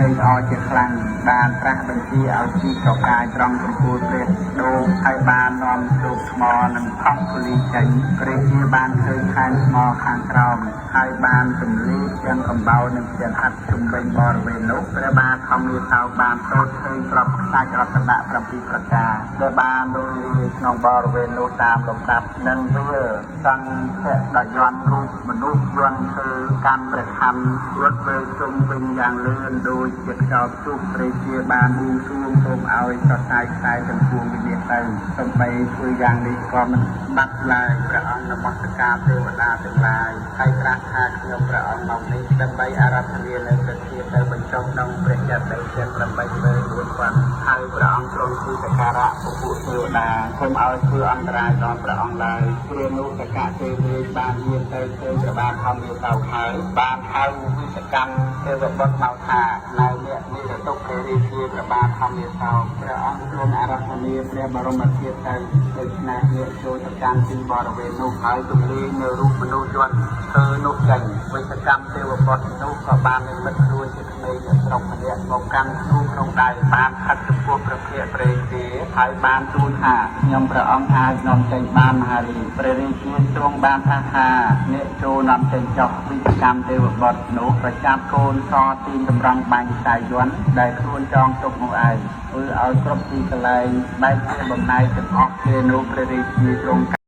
ត្រេកអរជាខ្លាំងបានត្រាស់បញ្ជាឲ្យជីកកាយត្រង់ចំពោះព្រះដូងហើយបាននាំទូកថ្មនិងខំពលីចេញព្រះជាបានឃើញខែនថ្មខាងក្រោមហើយបានទម្លាយទាំងកំបោរនិងទាំងហាត់ជំវិញបរិវេណនោះព្រះបាទធម្មសោបានសូត្រឃើញក្របខ្សាច់រតនៈ7ប្រការដែលបានលយក្នុងបរិវេណនោះតាមលំដាប់និងវាសង្ឃៈដយន្តរូបមនុស្សយន្តធ្វើកម្មព្រះខ័ណ្ឌរត់វេជុំវិញយ៉ាងលឿនដោយជាខ្យល់ជុះព្រះជាបានបួងសួងសូមឲ្យសរសៃខ្សែទាំងពួងវិនិច្ឆ័យទៅសំបីធ្វើយ៉ាងនេះក៏មិនបាត់ឡើយព្រះអង្គនមស្ការទេវតាទាំងឡាយហើយត្រាស់ថាខ្ញុំព្រះអង្គមកនេះដើម្បីអារាធនានៅព្រះជាទៅបញ្ចុះក្នុងព្រះចក្ខុទាំង84000ហើយព្រះអង្គទ្រង់ជួយសក្ការៈពួកទេវតាសូមឲ្យធ្វើអន្តរាយដល់ព្រះអង្គឡើយព្រោះនោះសក្ការៈទេវតាបានមានទៅឃើញព្រះបាទធម្មសោហើយបានហៅវិសកម្មទេវបុត្រមកថានៅអ្នកនេះទៅព្រះរាជាព្រះបាទធម្មសោព្រះអង្គទ្រង់អារាធនាព្រះបរមធាតុទៅដូច្នេះអ្នកចូលទៅកាន់ទីបរិវេណនោះហើយទម្លាយនៅរូបមនុស្សយន្តធ្វើនោះចេញវិសកម្មទេវបុត្រនោះក៏បាននិមិត្តខ្លួនជាក្មេងស្រុកម្នាក់មកកាន់ក្នុងដៃបានខិតចំពោះព្រះភ័ក្ត្រព្រះរាជាហើយបានទូលថាខ្ញុំព្រះអង្គអាចនាំចេញបានមហារាជព្រះរាជាទ្រង់បានថាអ្នកចូលនាំចេញចុះវិសកម្មទេវបុត្រនោះប្រចាំកូនសទីតម្រង់បាញ់ខ្សែយន្តដែលខ្លួនចងទុកនោះឯងធ្វើឲ្យគ្រប់ទីកន្លែងបែកជាបំណែកទាំងអស់គ្នានោះព្រះរាជាទ្រង់